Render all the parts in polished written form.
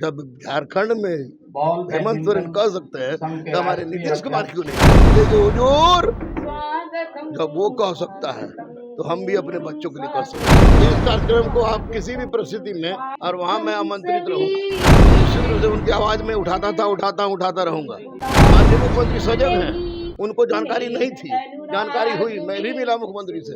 जब झारखंड में हेमंत सोरेन कह सकते हैं तो हमारे नीतीश कुमार क्यों नहीं? ये जो हुजूर जब वो कह सकता है तो हम भी अपने बच्चों के लिए कह सकते हैं। इस कार्यक्रम को आप किसी भी परिस्थिति में और वहाँ मैं आमंत्रित रहूंगा, निश्चित रूप से उनकी आवाज में उठाता रहूंगा। माननीय मुख्यमंत्री सजग हैं, उनको जानकारी नहीं थी, जानकारी हुई, मैं भी मिला मुख्यमंत्री से।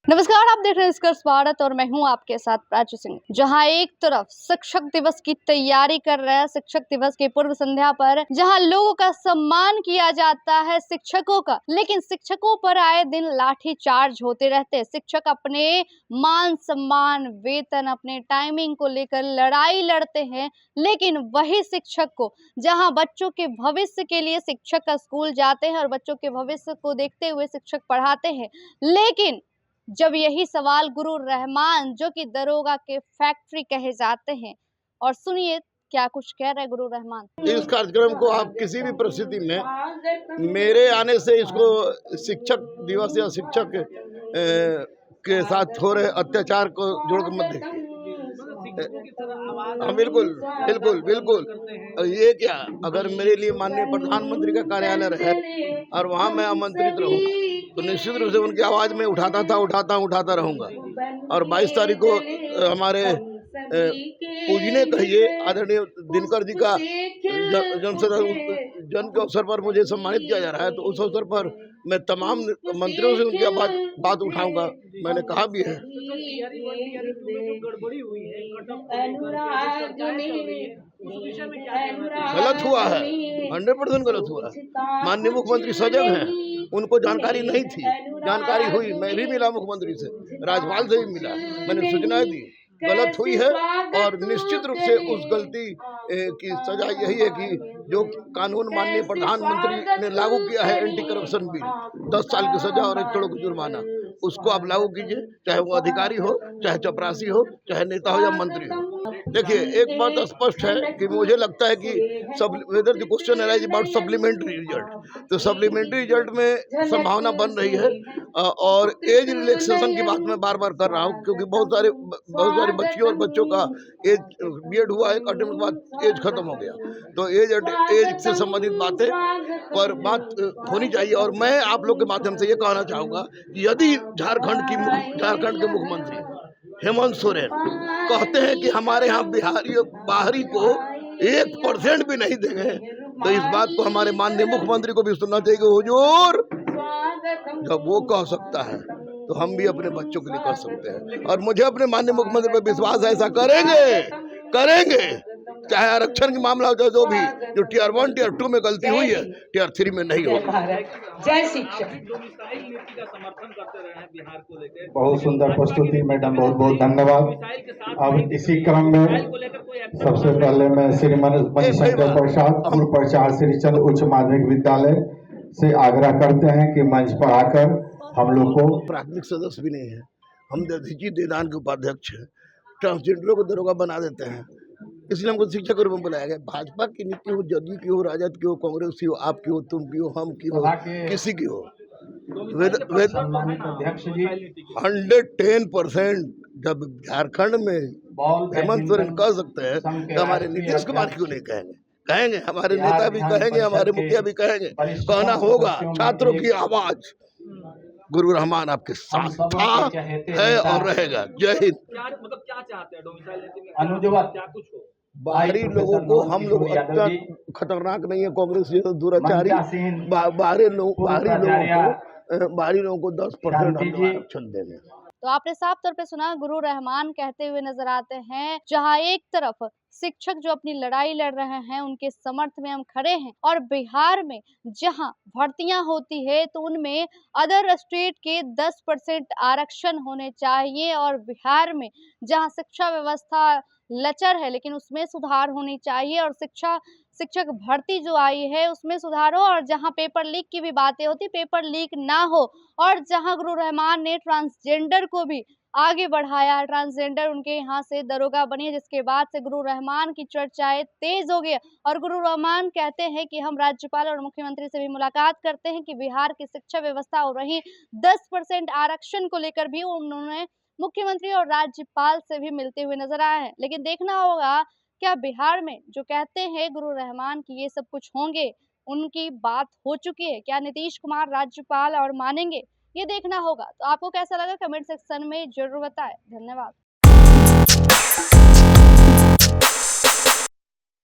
नमस्कार, आप देख रहे हैं स्कर्स भारत और मैं हूं आपके साथ प्राची सिंह। जहां एक तरफ शिक्षक दिवस की तैयारी कर रहे हैं, शिक्षक दिवस की पूर्व संध्या पर जहां लोगों का सम्मान किया जाता है शिक्षकों का, लेकिन शिक्षकों पर आए दिन लाठी चार्ज होते रहते हैं। शिक्षक अपने मान सम्मान, वेतन, अपने टाइमिंग को लेकर लड़ाई लड़ते हैं, लेकिन वही शिक्षक को जहां बच्चों के भविष्य के लिए शिक्षक का स्कूल जाते हैं और बच्चों के भविष्य को देखते हुए शिक्षक पढ़ाते हैं, लेकिन जब यही सवाल गुरु रहमान जो कि दरोगा के फैक्ट्री कहे जाते हैं, और सुनिए क्या कुछ कह रहे गुरु रहमान। इस कार्यक्रम को आप किसी भी परिस्थिति में मेरे आने से इसको शिक्षक दिवस या शिक्षक के साथ हो रहे अत्याचार को जोड़ कर मत देखिए। हाँ, बिल्कुल बिल्कुल बिल्कुल। ये क्या, अगर मेरे लिए माननीय प्रधानमंत्री का कार्यालय रहे और वहाँ मैं आमंत्रित रहूँ तो निश्चित रूप से उनकी आवाज में उठाता रहूंगा। और 22 तारीख को हमारे पूजने कहिए आदरणीय दिनकर जी का जन्म के अवसर पर मुझे सम्मानित किया जा रहा है, तो उस अवसर पर मैं तमाम मंत्रियों से उनकी बात उठाऊंगा। मैंने कहा भी है। गलत हुआ है, 100% गलत हुआ है। माननीय मुख्यमंत्री सजग हैं, उनको जानकारी नहीं थी, जानकारी हुई, मैं भी मिला मुख्यमंत्री से, राज्यपाल से भी मिला, मैंने सूचनाएं दी। गलत हुई है और निश्चित रूप से उस गलती की सजा यही है कि जो कानून माननीय प्रधानमंत्री ने लागू किया है, एंटी करप्शन बिल, 10 साल की सजा और 1 करोड़ की जुर्माना, उसको आप लागू कीजिए, चाहे वो अधिकारी हो, चाहे चपरासी हो, चाहे नेता हो या मंत्री हो। देखिए, एक बात स्पष्ट है कि मुझे लगता है कि whether the question arise about supplementary result, तो सप्लीमेंट्री रिजल्ट में संभावना बन रही है। और एज रिलैक्सेशन की बात मैं बार बार कर रहा हूँ, क्योंकि बहुत सारी बच्चियों और बच्चों का एज बीएड हुआ, एक अटेम्प्ट के बाद एज खत्म हो गया, तो एज से संबंधित बातें पर बात होनी चाहिए। और मैं आप लोग के माध्यम से ये कहना चाहूंगा कि यदि झारखंड के मुख्यमंत्री हेमंत सोरेन कहते हैं कि हमारे यहाँ बाहरी को 1% भी नहीं देंगे, तो इस बात को हमारे माननीय मुख्यमंत्री को भी सुनना चाहिए कि हुजूर जब वो कह सकता है तो हम भी अपने बच्चों के लिए कर सकते हैं। और मुझे अपने माननीय मुख्यमंत्री पर विश्वास है, ऐसा करेंगे चाहे आरक्षण की मामला हो, चाहे जो भी, जो टियर 1 टियर 2 में गलती हुई है, टियर 3 में नहीं होगा। जय शिक्षक। बहुत सुंदर प्रस्तुति मैडम, बहुत बहुत धन्यवाद। अब इसी क्रम में सबसे पहले मैं श्रीमान मणिशंकर प्रसाद, पूर्व प्राचार्य श्रीचंद उच्च माध्यमिक विद्यालय से आग्रह करते हैं कि मंच पर आकर हम लोग को। प्राथमिक सदस्य भी नहीं है, हम दधीची देदान के उपाध्यक्ष हैं, ट्रांसजेंडरों को दरोगा बना देते हैं, इसलिए हमको शिक्षक के रूप में बुलाया गया। भाजपा की नीति हो, जदयू की हो, राजद की हो, कांग्रेस की हो, आप की हो, तुम की हो, हम की हो, किसी की हो, 110% जब झारखंड में हेमंत सोरेन कह सकते हैं तो हमारे नीतीश कुमार क्यों नहीं कहेंगे? हमारे नेता भी कहेंगे, हमारे मुखिया भी कहेंगे, कहना होगा। छात्रों की आवाज गुरु रहमान आपके साथ था, है और रहेगा। जय हिंद। क्या चाहते हैं? बाहरी लोगों को हम लोग खतरनाक नहीं है, कांग्रेस जैसे दुराचारी बाहरी लोगों को 10% आरक्षण देने। तो आपने साफ तौर पे सुना, गुरु रहमान कहते हुए नजर आते हैं, जहां एक तरफ शिक्षक जो अपनी लड़ाई लड़ रहे हैं उनके समर्थ में हम खड़े हैं, और बिहार में जहां भर्तियां होती है तो उनमें अदर स्टेट के 10% आरक्षण होने चाहिए, और बिहार में जहां शिक्षा व्यवस्था लचर है लेकिन उसमें सुधार होनी चाहिए, और शिक्षक भर्ती जो आई है उसमें सुधार हो, और जहां पेपर लीक की भी बातें होती पेपर लीक ना हो, और जहां गुरु रहमान ने ट्रांसजेंडर को भी आगे बढ़ाया, ट्रांसजेंडर उनके यहाँ से दरोगा बनी, जिसके बाद से गुरु रहमान की चर्चाएं तेज हो गई। और गुरु रहमान कहते हैं कि हम राज्यपाल और मुख्यमंत्री से भी मुलाकात करते हैं कि बिहार की शिक्षा व्यवस्था और रही 10% आरक्षण को लेकर भी उन्होंने मुख्यमंत्री और राज्यपाल से भी मिलते हुए नजर आए हैं। लेकिन देखना होगा क्या बिहार में जो कहते हैं गुरु रहमान की ये सब कुछ होंगे, उनकी बात हो चुकी है, क्या नीतीश कुमार राज्यपाल और मानेंगे, ये देखना होगा। तो आपको कैसा लगा कमेंट सेक्शन में जरूर बताएं। धन्यवाद।